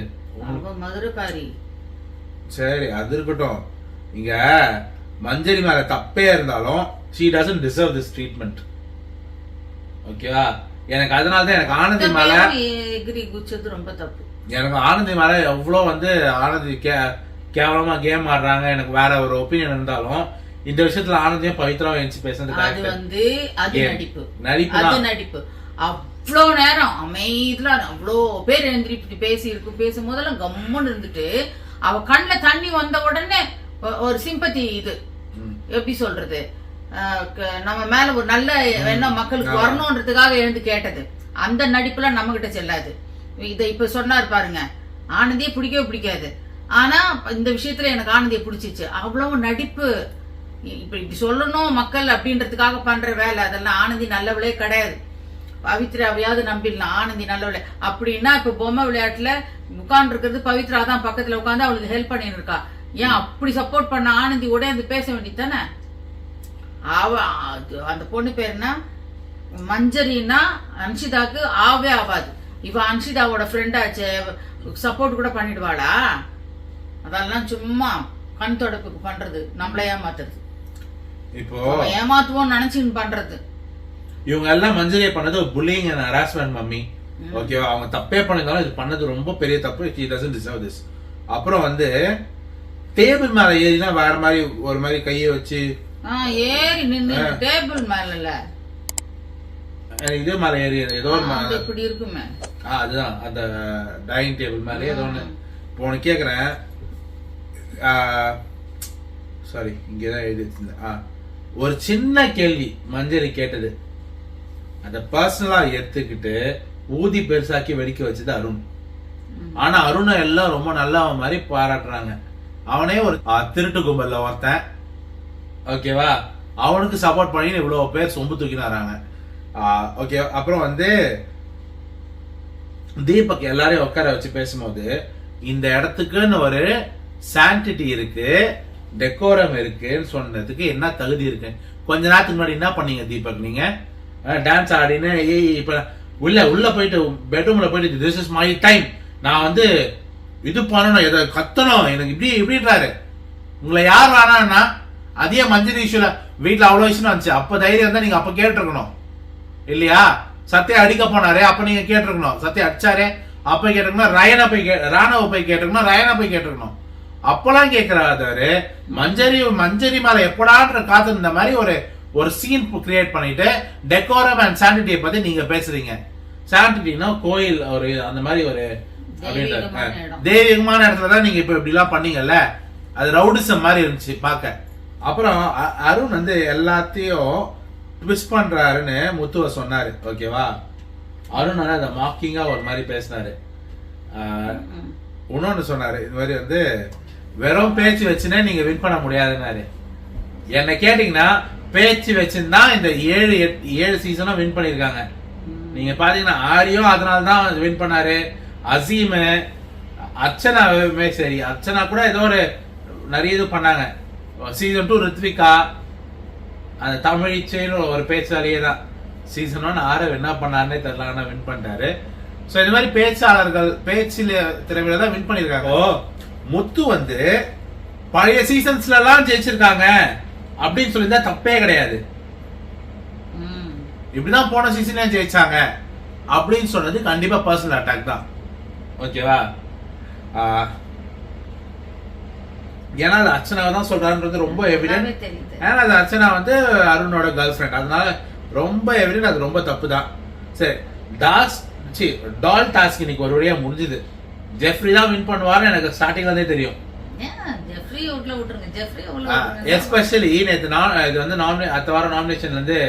மதுரைக்காரி
சரி அது இருக்கட்டும். இங்க மஞ்சரி மேல தப்பே இருந்தாலும் she doesn't deserve this treatment. ஓகேவா? எனக்கு அதனால தான் எனக்கு ஆனந்தி மேல
எகிரி குச்சது ரொம்ப தப்பு.
எனக்கு ஆனந்தி மேல எவ்வளோ வந்து ஆனந்தி கேவலமா கேம் ஆடுறாங்க எனக்கு வேற ஒரு ஒப்பீனியன் இருந்தாலும் இந்த விஷயத்துல ஆனந்தியும் பவித்ராவும் எழுந்து பேசுறது
அது வந்து அது நடிப்பு. அவ்வளோ நேரம் அமைதியா அவ்வளோ பேர் எழுந்திரி பேசும் போதெல்லாம் கம்முன்னு இருந்துட்டு அவ கண்ணுல தண்ணி வந்த உடனே ஒரு சிம்பத்தி, இது எப்படி சொல்றது, நம்ம மேல ஒரு நல்ல எண்ணம் மக்களுக்கு வரணும்ன்றதுக்காக எழுந்து கேட்டது. அந்த நடிப்புலாம் நம்ம கிட்ட செல்லாது. இதை இப்ப சொன்னார் பாருங்க, ஆனந்தியை பிடிக்கவே பிடிக்காது, ஆனா இந்த விஷயத்துல எனக்கு ஆனந்தியை பிடிச்சிச்சு. அவ்வளவு நடிப்பு. இப்படி சொல்லணும் மக்கள் அப்படின்றதுக்காக பண்ற வேலை. அதெல்லாம் ஆனந்தி நல்லவளே கிடையாது. பவித்ராவையாவது நம்பிடலாம், ஆனந்தி நல்லவளே அப்படின்னா இப்ப பொம்மை விளையாட்டுல உட்கார்ந்து இருக்கிறது பவித்ரா தான் பக்கத்துல உட்காந்து அவளுக்கு ஹெல்ப் பண்ணிட்டு இருக்கா. ஏன் அப்படி சப்போர்ட் பண்ண ஆனந்தி உடனே பேச வேண்டியது தானே? அவ அந்த பொண்ணு பேருனா மஞ்சரின்னா அன்ஷிதாக்கு ஆவே ஆகாது. இவ அன்ஷிதாவோட ஃப்ரெண்டாச்சு, சப்போர்ட் கூட பண்ணிடுவாளா? அதெல்லாம் சும்மா கண் தொடப்புக்கு பண்றது, நம்மள ஏமாத்துறது. இப்போ ஏமாத்துவோம் நினைச்சுன்னு பண்றது.
இவங்க எல்லாம் மஞ்சரியை பண்ணது புல்லிங் அண்ட் ஹராஸ்மெண்ட் மம்மி. ஓகேவா? அவங்க தப்பே பண்ணிருந்தாலும் இது பண்ணது ரொம்ப பெரிய தப்பு. She doesn't deserve this. அப்புறம் வந்து டேபிள் மேல ஏறினா வேற மாதிரி ஒரு மாதிரி கையை வச்சு
ஏறி நின்னு டேபிள் மேல
இதே மேல ஏறி ஏதோ ஒரு
இப்படி இருக்குமே,
அதுதான் அந்த டைனிங் டேபிள் மேல ஏதோ ஒண்ணு. இப்போ உனக்கு கேக்குறேன், சாரி இங்கதான் எழுதி ஒரு சின்ன கேள்வி மஞ்சரி கேட்டது, அத பர்சனலா எடுத்துக்கிட்டு ஊதி பெருசாக்கி வெடிக்க வச்சது அருண். ஆனா அருணை எல்லாம் ரொம்ப நல்லா மாதிரி பாராட்டுறாங்க. அவனே ஒரு திருட்டு கும்பல்ல ஒருத்தன், ஓகேவா? அவனுக்கு சப்போர்ட் பண்ணி இவ்வளவு பேர் சொம்பு தூக்கினாராங்க. ஓகே. அப்புறம் வந்து தீபக் எல்லாரையும் உட்கார வச்சு பேசும்போது இந்த இடத்துக்குன்னு ஒரு சான்டிட்டி இருக்கு, டெக்கோரம் இருக்குன்னு சொன்னதுக்கு என்ன தகுதி இருக்கு? கொஞ்ச நேரத்துக்கு முன்னாடி என்ன பண்ணீங்க தீபக்? நீங்க டான்ஸ் ஆடின்னு இப்ப உள்ள போயிட்டு பெட்ரூம்ல போயிட்டு திஸ் இஸ் மை டைம், நான் வந்து இது பண்ணணும், எதை கத்தணும், எனக்கு இப்படி இப்படின்றாரு. உங்களை யார் வேணான்னா அதே மஞ்சள் இஷ்யூல வீட்டுல அவ்வளவு விஷயம் வந்துச்சு, அப்ப தைரியம் தான் நீங்க அப்ப கேட்டிருக்கணும் இல்லையா? சத்யா அடிக்க போனாரே அப்ப நீங்க கேட்டிருக்கணும். சத்யா அடிச்சாரே அப்ப கேட்டிருக்கணும். ராணாவை போய் கேட்டிருக்கணும், ரயனா போய் கேட்டிருக்கணும். அப்பெல்லாம் கேட்கிறாரு. மஞ்சரி மேல எப்படான்ற காத்து இந்த மாதிரி ஒரு சீன் கிரியேட் பண்ணிட்டு டெக்கோரம் அண்ட் சானிட்டியை பத்தி நீங்க பேசுறீங்க. சானிட்டினா கோயில் ஒரு அந்த மாதிரி ஒரு தெய்வீகமான இடத்துலதான் நீங்க இப்ப இப்படி எல்லாம் பண்ணீங்கல்ல, அது ரவுடிசம் மாதிரி இருந்துச்சு பாக்க. அப்புறம் அருண் வந்து எல்லாத்தையும் ட்விஸ்ட் பண்றாருன்னு முத்துவ சொன்னாரு. ஓகேவா? அருண் அதை மாக்கிங்கா ஒரு மாதிரி பேசினாரு. இன்னொன்னு சொன்னாரு, இது மாதிரி வந்து வெறும் பேச்சு வச்சுனே நீங்க வின் பண்ண முடியாதுன்னாரு. என்ன கேட்டீங்கன்னா பேச்சு வச்சுன்னா இந்த 7 சீசனும் வின் பண்ணிருக்காங்க. நீங்க பாத்தீங்கன்னா ஆரியும் அதனாலதான் வின் பண்ணாரு. அசீம், அர்ச்சனாவே சரி, அர்ச்சனா கூட ஏதோ ஒரு நிறைய இது பண்ணாங்க. சீசன் 2 ரித்விகா அந்த தமிழிச்சைன்னு ஒரு பேச்சாலேயே தான். சீசன் 1 ஆரவ் என்ன பண்ணாருன்னே தெரியல, ஆனா வின் பண்ணிட்டாரு. சோ இந்த மாதிரி பேச்சாளர்கள் பேச்சில திறமையில தான் வின் பண்ணிருக்காங்க. முத்து வந்து பழைய சீசன்ஸ்ல எல்லாம் ஜெயிச்சிருக்காங்க அப்படின்னு சொல்லியிருந்தா தப்பே கிடையாது. இப்படிதான் போன சீசன்ல ஜெயிச்சாங்க அப்படின்னு சொன்னது கண்டிப்பா பர்சனல் அட்டாக் தான். ஓகேவா? ஏன்னா அது அர்ச்சனாவை தான் சொல்றாருன்றது ரொம்ப எவிடென்ட். ஏன்னா அது அர்ச்சனா வந்து அருணோட கேர்ள் ஃப்ரெண்ட், அதனால ரொம்ப எவிடென்ட். அது ரொம்ப தப்பு தான். சரி, டால் டாஸ்க் இன்னைக்கு ஒரு வழியா முடிஞ்சுது. ஜெஃப்ரி தான் வின் பண்ணுவாரு எனக்கு ஸ்டார்டிங்ல இருந்தே தெரியும். எஸ்பெஷலி நேற்று இது வந்து அடுத்த வாரம் நாமினேஷன்ல இருந்து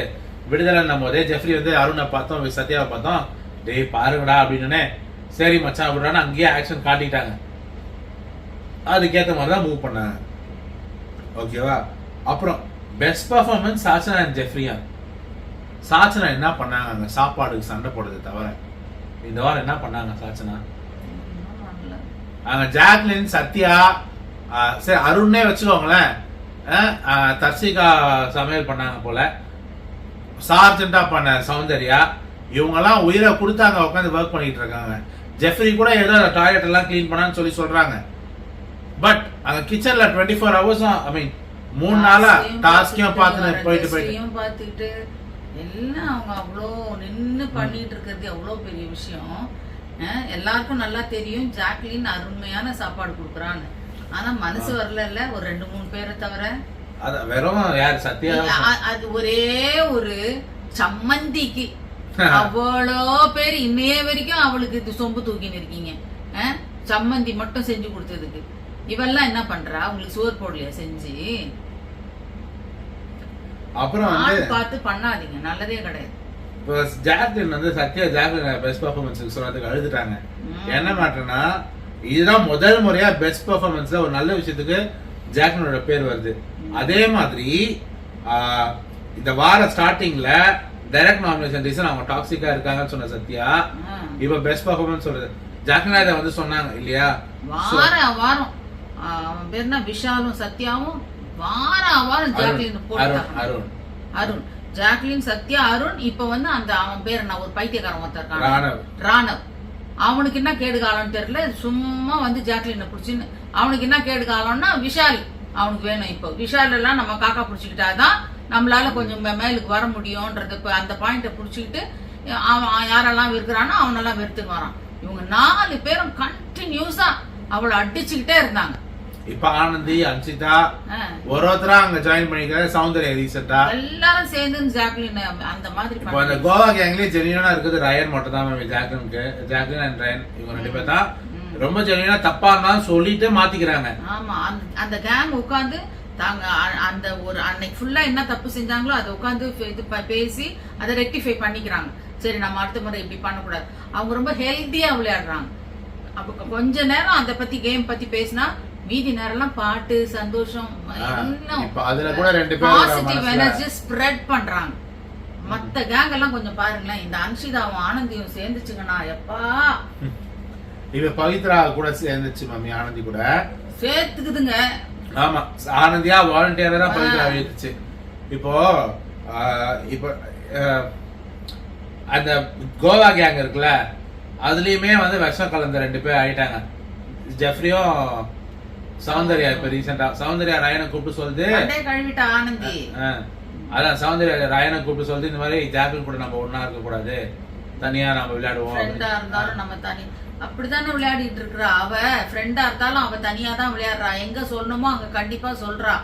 விடுதலை போதே ஜெஃப்ரி வந்து அருணை பார்த்தோம், சத்யாவை பார்த்தோம், டேய் பாருங்கடா அப்படின்னு. சரி மச்சான் அப்படின்னா அங்கேயே ஆக்ஷன் காட்டிட்டாங்க. அதுக்கேற்ற மாதிரி தான் மூவ் பண்ணாங்க. ஓகேவா? அப்புறம் பெஸ்ட் பர்ஃபார்மன்ஸ் சாச்சனா அண்ட் ஜெஃப்ரியா. சாச்சனா என்ன பண்ணாங்க? அங்க சாப்பாடுக்கு சண்டை போடுறது தவிர இந்த வாரம் என்ன பண்ணாங்க சாச்சனா? அங்க ஜாக்லின், சத்யா, சரி அருணே வச்சுக்கோங்களேன், தர்சிகா சமையல் பண்ணாங்க போல, சார்ஜென்டா பண்ண சௌந்தர்யா, இவங்கெல்லாம் உயிரை கொடுத்தாங்க உட்காந்து ஒர்க் பண்ணிட்டு இருக்காங்க. ஜெஃப்ரி கூட ஏதோ டாய்லெட் எல்லாம் கிளீன் பண்ணான்னு சொல்றாங்க. பட் அங்க கிச்சன்ல 24 hours, ஐ மீன் 3 நாளா டாஸ்கையும் பார்த்து போயிட்டு
பார்த்துக்கிட்டு எல்லாம் அவங்க அவ்வளோ நின்று பண்ணிட்டு இருக்கிறது எவ்வளோ பெரிய விஷயம். எல்லாருக்கும் நல்லா தெரியும் ஜாக்லின் அருமையான சாப்பாடு கொடுக்குறான்னு. ஆனா மனசு வரல ஒரு 2-3 பேரை தவிர.
வெறும் யார் சத்யா,
அது ஒரே ஒரு சம்மந்திக்கு அவ்வளோ பேர் இன்னைய வரைக்கும் அவளுக்கு இது சொம்பு தூக்கின்னு இருக்கீங்க. சம்மந்தி மட்டும் செஞ்சு கொடுத்ததுக்கு இவெல்லாம் என்ன பண்றா? உங்களுக்கு சோறு போடலையா செஞ்சு?
அப்புறம்
பார்த்து பண்ணாதீங்க, நல்லதே கிடையாது.
ஜாக்லின் வந்து சத்யா ஜாக்லின் பெஸ்ட் பெர்ஃபார்மன்ஸ் சொன்னதுக்கு அழுதுட்டாங்க. என்ன மாட்டேன்னா இதுதான் முதல் முறையா பெஸ்ட் பெர்ஃபார்மன்ஸ்ல ஒரு நல்ல விஷயத்துக்கு ஜாக்லினோட பேர் வருது. அதே மாதிரி இந்த வார ஸ்டார்டிங்ல டைரக்ட் நாமினேஷன் ரீசன் அவங்க டாக்ஸிக்கா இருக்காங்கன்னு சொன்ன சத்யா இப்ப பெஸ்ட் பெர்ஃபார்மன்ஸ் சொல்றது. ஜாக்லினா இதை வந்து சொன்னாங்க இல்லையா?
வாரம் அவன் பேர்னா விஷாலும் சத்யாவும் வாரம் ஜாக்லின் போட்டாங்க. அருண் ஜாக்லின் சத்யா அருண். இப்ப வந்து அந்த அவன் பேர் என்ன, ஒரு பைத்தியக்காரன் ஒருத்தர் இருக்கான் ராணவ். அவனுக்கு என்ன கேடு காலம்னு தெரியல, சும்மா வந்து ஜாக்லினை பிடிச்சின்னு. அவனுக்கு என்ன கேடு காலம்னா விஷால் அவனுக்கு வேணும். இப்போ விஷால் எல்லாம் நம்ம காக்கா பிடிச்சிக்கிட்டாதான் நம்மளால கொஞ்சம் மேலுக்கு வர முடியும்ன்றது. அந்த பாயிண்ட பிடிச்சிக்கிட்டு அவன் யாரெல்லாம் இருக்கிறானோ அவனெல்லாம் வெறுத்துன்னு வரான். இவங்க 4 பேரும் கண்டினியூஸா அவளை அடிச்சுக்கிட்டே இருந்தாங்க.
இப்ப ஆனந்தி, அன்சிதா ஒருத்தரா அங்க ஜாயின் பண்ணிக்கிறாங்க. சௌந்தர்யா ரீசெண்டா எல்லாரும்
சேர்ந்து ஜாக்லின் அந்த மாதிரி.
இப்போ அந்த கோவா கேங்லயே ஜெனியூனா இருக்குது ரயன் மட்டும் தான். ஜாக்லின் அண்ட் ரயன் இவங்க 2 பேர் தான் ரொம்ப ஜெனியூனா. தப்பா இருந்தாலும் சொல்லிட்டு மாத்திக்கிறாங்க.
ஆமா, அந்த கேங் உட்கார்ந்து தாங்க அந்த ஒரு அன்னைக்கு ஃபுல்லா என்ன தப்பு செஞ்சாங்களோ அதை உட்காந்து இது பேசி அதை ரெக்டிஃபை பண்ணிக்கிறாங்க. சரி, நம்ம அடுத்த முறை இப்படி பண்ணக்கூடாது. அவங்க ரொம்ப ஹெல்த்தியா விளையாடுறாங்க. அப்ப கொஞ்ச நேரம் அதை பத்தி கேம் பத்தி பேசினா மீதி நேரம்லாம் பாட்டு சந்தோஷம் பாசிட்டிவ் எனர்ஜி ஸ்ப்ரெட் பண்றாங்க. மத்த கேங் எல்லாம் கொஞ்சம் பாருங்களேன். இந்த அன்ஷிதாவும் ஆனந்தியும் சேர்ந்துச்சுங்கன்னா எப்பா.
இவ பவித்ரா கூட சேர்ந்துச்சு மம்மி, ஆனந்தி கூட
சேர்த்துக்குதுங்க.
ஆமா, ஆனந்தியா வாலண்டியரா தான் பவித்ரா சேர்த்துச்சு. இப்போ அந்த கோவா கேங் இருக்குல்ல, அதுலயுமே வந்து விஷம் கலந்த 2 பேர் ஆயிட்டாங்க. ஜெஃப்ரியும் சௌந்தர்யா. இப்ப ரீசெண்டா சௌந்தர்யா ராயனை கூப்பிட்டு சொல்லுது
கழுவிட்டா ஆனந்தி.
அதான் சௌந்தர்யா ராயனை கூப்பிட்டு சொல்லுது இந்த மாதிரி ஜாக்லின் கூட நம்ம ஒன்னா இருக்க கூடாது, தனியா நம்ம விளையாடுவோம்.
இருந்தாலும் நம்ம தனி அப்படித்தானே விளையாடிட்டு இருக்கிறா. அவ ஃப்ரெண்டா இருந்தாலும் அவ தனியா தான் விளையாடுறா. எங்க சொல்லணுமோ அங்க கண்டிப்பா சொல்றா.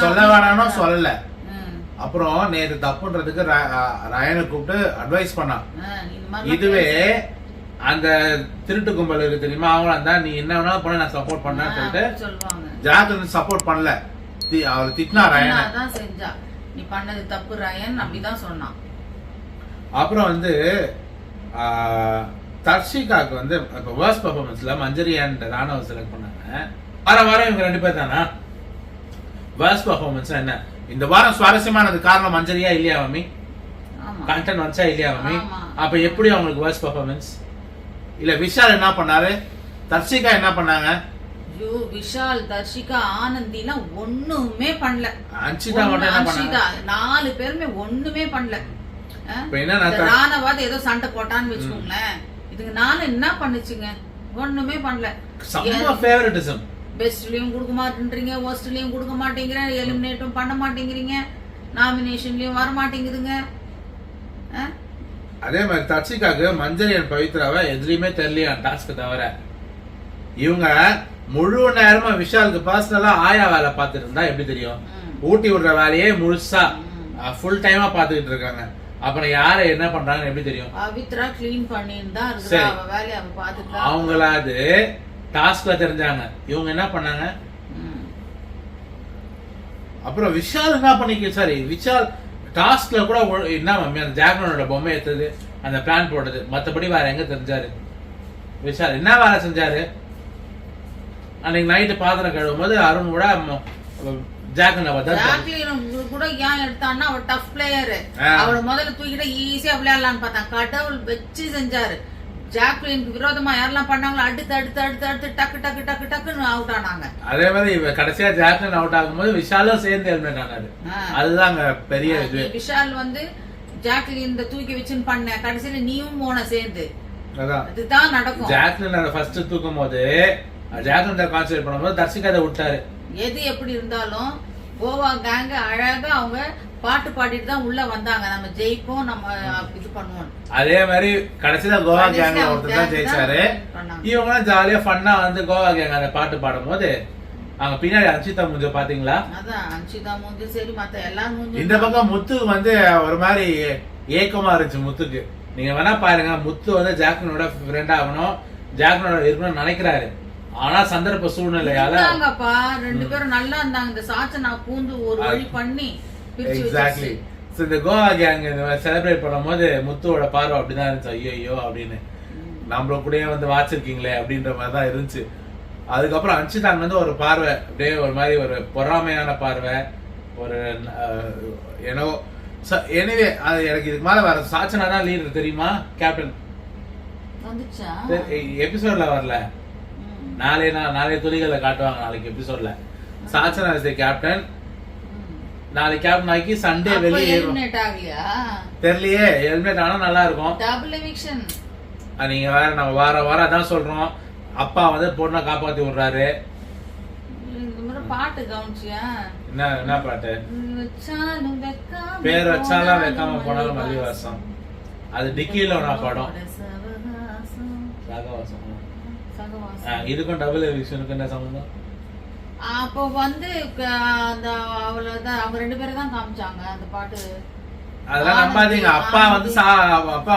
சொல்ல வேணாம்னு சொல்லல. அப்புறம் நேத்து தப்புன்றதுக்கு ராயனை கூப்பிட்டு அட்வைஸ் பண்ணா. இதுவே அந்த திருட்டு கும்பல் இருக்கு தெரியுமா, அவங்கள தான் நீ என்ன வேணாலும் பண்ண நான் சப்போர்ட் பண்ணேன்னு சொல்லிட்டு ஜாக்லின் சப்போர்ட் பண்ணல. அவளை திட்டினா ராயனை தான் செஞ்சா.
நீ பண்ணது தப்பு ராயன் அப்படிதான் சொன்னான்.
அப்புறம் வந்து தர்ஷிகாக்கு வந்து இப்ப வர்ஸ்ட் பெர்ஃபார்மன்ஸ்ல மஞ்சரி அண்ட் ராணவ் செலக்ட் பண்ணாங்க. வாரம் இவங்க 2 பேர் தானா வர்ஸ்ட் பெர்ஃபார்மன்ஸ்? என்ன இந்த வாரம் சுவாரஸ்யமானது காரணம் மஞ்சரியா இல்லையா மம்மி? கண்டென்ட் வந்துச்சா இல்லையா மம்மி? அப்ப எப்படி அவங்களுக்கு வர்ஸ்ட் பெர்ஃபார்மன்ஸ்? இல்ல விஷால் என்ன பண்ணாரு, தர்ஷிகா என்ன பண்ணாங்க?
விஷால் தர்ஷிகா ஆனந்திலாம் ஒண்ணுமே பண்ணல.
அன்ஷிதா மட்டும் என்ன பண்ணாங்க?
4 பேருமே ஒண்ணுமே பண்ணல. ராணவாத ஏதோ சண்டை போட்டான்னு வச்சுக்கோங்களேன். இதுக்கு நானும் என்ன பண்ணுச்சுங்க? ஒண்ணுமே பண்ணல.
ஃபேவரட்டிசம்
பெஸ்ட்லயும் கொடுக்க மாட்டேன்றீங்க, வர்ஸ்ட்லயும் கொடுக்க மாட்டேங்கிற, எலிமினேட்டும் பண்ண மாட்டேங்கிறீங்க, நாமினேஷன்லயும் வர மாட்டேங்குதுங்க.
அதே மாதிரி தர்ஷிகாக்கு மஞ்சரி அண்ட் பவித்ராவை எதுலயுமே தெரியலையா டாஸ்க் தவிர. இவங்க முழு நேரமா விஷாலுக்கு பர்சனலா ஆயா வேலை பார்த்துட்டு இருந்தா எப்படி தெரியும்? ஊட்டி விடுற வேலையே முழுசா ஃபுல் டைமா பாத்துக்கிட்டு இருக்காங்க. அப்புறம் யார என்ன பண்றாங்கன்னு எப்படி தெரியும்?
பவித்ரா க்ளீன் பண்ணிருந்தா அவ வேலைய அவ பாத்துட்டா.
அவங்களாது டாஸ்க்ல தெரிஞ்சாங்க. இவங்க என்ன பண்ணாங்க? அப்புறம் விஷால் என்ன பண்ணிக்க, சாரி விஷால் டாஸ்க்ல கூட என்ன மம்மி அந்த ஜாக்லினோட பொம்மை எடுத்தது, அந்த பிளான் போட்டது, மத்தபடி வேற எங்க தெரிஞ்சாரு? விஷால் என்ன வேலை செஞ்சாரு? அன்னைக்கு நைட்டு பாத்திரம் கழுவும் போது அருண் கூட
ஜாக்லின் கூட ஏன் எடுத்தான்னா அவ டஃப் பிளேயர். அவளை முதல்ல தூக்கிட்டு ஈஸியா விளையாடலான்னு பார்த்தான். கடவுள் வச்சு செஞ்சாரு. ஜாக்லினுக்கு விரோதமா யாரெல்லாம் பண்ணாங்களோ அடுத்து அடுத்து அடுத்து அடுத்து டக்கு டக்கு டக்கு டக்குன்னு அவுட் ஆனாங்க.
அதே மாதிரி கடைசியா ஜாக்லின் அவுட் ஆகும்போது விஷாலும் சேர்ந்து எலிமினேட் ஆனாரு. அதுதான் பெரிய இது.
விஷால் வந்து ஜாக்லின் தூக்கி வச்சுன்னு பண்ண, கடைசியில நீயும் போன சேர்ந்து. அதுதான் நடக்கும்.
ஜாக்லின் அதை ஃபர்ஸ்ட் தூக்கும் போது ஜாக்லின் கான்சென்ட்ரேட் பண்ணும்போது தர்ஷிகா அதை விட்டாரு.
எது எப்படி இருந்தாலும் கோவா கேங்க அழகா அவங்க பாட்டு பாடிட்டு தான் உள்ள வந்தாங்க. நம்ம ஜெயிப்போம், நம்ம இது பண்ணுவோம்.
அதே மாதிரி கடைசியில கோவா கேங்ல ஒருத்தர் தான் ஜெயிச்சாரு. இவங்க ஜாலியா ஃபன்னா வந்து கோவா கேங் அந்த பாட்டு பாடும் போது அங்க பின்னாடி அன்சிதா மூஞ்ச பாத்தீங்களா?
அதான் அன்சிதா மூஞ்ச சரி, மத்த எல்லாரும் மூஞ்ச.
இந்த பக்கம் முத்து வந்து ஒரு மாதிரி ஏக்கமா இருந்துச்சு முத்துக்கு. நீங்க வேணா பாருங்க, முத்து வந்து ஜாக்லினோட ஃப்ரெண்ட் ஆகணும், ஜாக்லினோட இருக்கணும்னு நினைக்கிறாரு. ஆனா சந்தர்ப்ப சூழ்நிலையால
ரெண்டு பேரும் நல்லா இருந்தாங்க. இந்த சாச்சனா பூந்து ஒரு வழி பண்ணி
எக்ஸாக்ட்லி. சோ இந்த கோவா கேங் செலிப்ரேட் பண்ணும்போது முத்துவோட பார்வை அப்படிதான் இருந்துச்சு. ஐயோ அப்படின்னு நம்மள கூடயே வந்து வாச்சிருக்கீங்களே அப்படின்ற மாதிரி தான் இருந்துச்சு. அதுக்கப்புறம் அன்சிதாங்க வந்து ஒரு பார்வை அப்படியே ஒரு மாதிரி ஒரு பொறாமையான பார்வை, ஒரு ஏனோ எனிவே அது எனக்கு இதுக்கு மேல வர சாச்சனா தான் லீடர் தெரியுமா? கேப்டன் எபிசோட்ல வரல, நாளை துளிகளை காட்டுவாங்க நாளைக்கு எபிசோட்ல. Sachana is the captain. நாளைக்கு கேப்டன் ஆகி சண்டே வெளியே தெரியலையே, ஹெல்மெட் ஆனா நல்லா இருக்கும். நீங்க வேற நம்ம வார அதான் சொல்றோம். அப்பா வந்து பொண்ணை காப்பாத்தி விடுறாரு.
பாட்டு கவனிச்சியா?
என்ன பாட்டு? பேர் வச்சாலும் வைக்காம போனாலும் மல்லிவாசம். அது டிக்கில நான் படம் சகவாசம். இதுக்கும் டபுள் எவிக்ஷனுக்கு என்ன சம்பந்தம்?
அப்போ வந்து அந்த அவ்வளவுதான், அவங்க ரெண்டு பேரும் தான் காமிச்சாங்க அந்த பாட்டு.
அதெல்லாம் நம்பாதீங்க. அப்பா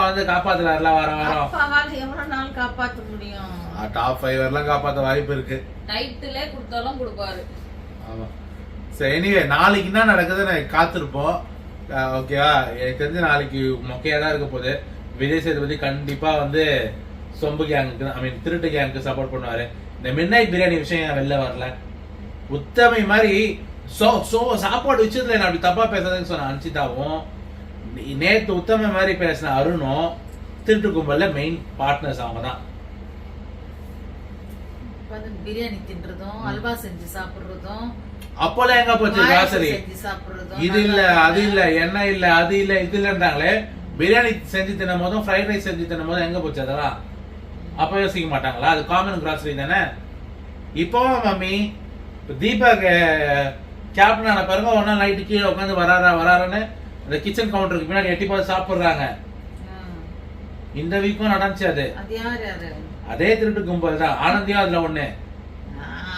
வந்து காப்பாத்துறாருல வர வாரம்.
அப்பாவால எவ்வளவு நாள் காப்பாத்த முடியும்?
டாப் 5 வரலாம் காப்பாத்த வாய்ப்பு இருக்கு.
டைட்டிலே கொடுத்தாலும் கொடுப்பாரு.
ஆமா. சரி, எனிவே நாளைக்கு என்ன நடக்குதுன்னு காத்திருப்போம். ஓகேவா? எனக்கு தெரிஞ்சு நாளைக்கு மொக்கையா தான் இருக்க போகுது. விஜய் சேதுபதி கண்டிப்பா வந்து சொம்பு கேங்குக்கு, ஐ மீன் திருட்டு கேங்குக்கு சப்போர்ட் பண்ணுவாரு. இந்த மிட் நைட் பிரியாணி விஷயம் வெளில வரல. உத்தமை மாதிரி சாப்பாடு விஷயத்துல நான் அப்படி தப்பா பேசாதேன்னு சொன்ன அன்சிதாவும், நேத்து உத்தமை மாதிரி பேசின அருணும் திருட்டு கும்பல்ல மெயின் பார்ட்னர்ஸ் அவங்க தான்.
பிரியாணி தின்றதும் அல்வா செஞ்சு சாப்பிடுறதும்
அப்போல எங்க போச்சு கிராசரி? இது இல்ல அது இல்ல என்ன இல்ல அது இல்ல இது இல்லன்றாங்களே. பிரியாணி செஞ்சு தின்னும் போதும் ஃப்ரைட் ரைஸ் செஞ்சு தின்னும் போதும் எங்க போச்சு அதெல்லாம்? அப்ப யோசிக்க மாட்டாங்களா? அது காமன் கிராசரி தானே. இப்போ மம்மி தீபக் கேப்டன் ஆன பிறகு ஒன்னா நைட்டு கீழே உட்காந்து வராருன்னு அந்த கிச்சன் கவுண்டருக்கு பின்னாடி எட்டி பார்த்து சாப்பிடுறாங்க. இந்த வீக்கும் நடந்துச்சு. அது அதே திருட்டு கும்பல் தான். ஆனந்தியும் அதுல ஒண்ணு.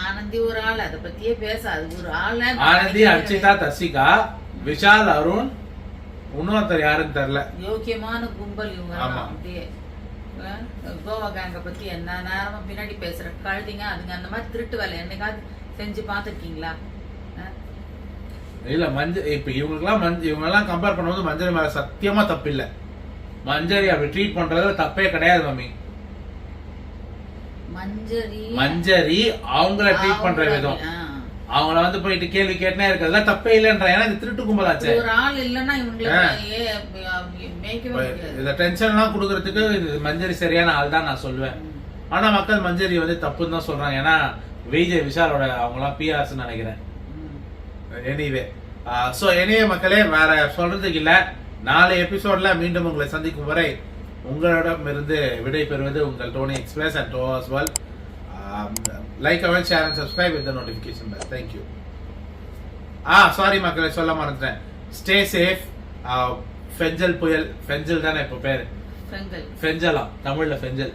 ஆனந்தி ஒரு ஆள், அத பத்தியே பேச. அது ஒரு ஆள்.
ஆனந்தி, அர்ச்சிதா, தர்ஷிகா, விஷால், அருண், இன்னொருத்தர் யாருன்னு தெரியல.
யோக்கியமான கும்பல் இவங்க. அப்படியே கோவா கேங்க பத்தி என்ன நேரமும் பின்னாடி பேசுற கழுதிங்க அதுங்க. அந்த மாதிரி திருட்டு வேலை என்னைக்காவது செஞ்சு பாத்துருக்கீங்களா?
இல்ல இப்ப இவங்கெல்லாம் கம்பேர் பண்ணும்போது மஞ்சரி மேல சத்தியமா தப்பு இல்ல. மஞ்சரி அப்படி ட்ரீட் பண்றதுல தப்பே கிடையாது மம்மி. மஞ்சரி அவங்கள ட்ரீட் பண்ற விதம், அவங்கள வந்து போயிட்டு கேள்வி கேட்டே இருக்கிறதுல தப்பே இல்லன்ற. ஏன்னா இது திருட்டு கும்பலாச்சு.
ஒரு ஆள் இல்லன்னா
இத டென்ஷன் எல்லாம் குடுக்கறதுக்கு மஞ்சரி சரியான ஆள் தான் நான் சொல்லுவேன். ஆனா மக்கள் மஞ்சரி வந்து தப்புன்னு தான் சொல்றாங்க. ஏன்னா விஜய் விஷாலோட அவங்க எல்லாம் பிஆர்ஸ் நினைக்கிறேன். எனிவே எனிவே மக்களே, வேற சொல்றதுக்கு இல்ல. நாளை எபிசோட்ல மீண்டும் உங்களை சந்திக்கும் வரை உங்களிடம் இருந்து விடை பெறுவது உங்கள் டோனி எக்ஸ்பிரஸ் அண்ட் டோஸ் வேல். Like, comment, share and subscribe with the notification bell. Thank you. Sorry மக்களே, சொல்ல மறந்துட்டேன். Stay safe. ஃபெஞ்சல் புயல், ஃபெஞ்சல் தானே இப்ப பேரு? ஃபெஞ்சலா தமிழ்ல ஃபெஞ்சல்.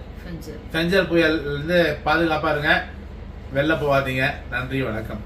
ஃபெஞ்சல் புயல் இருந்து பாதுகாப்பா இருங்க. வெளில போகாதீங்க. நன்றி, வணக்கம்.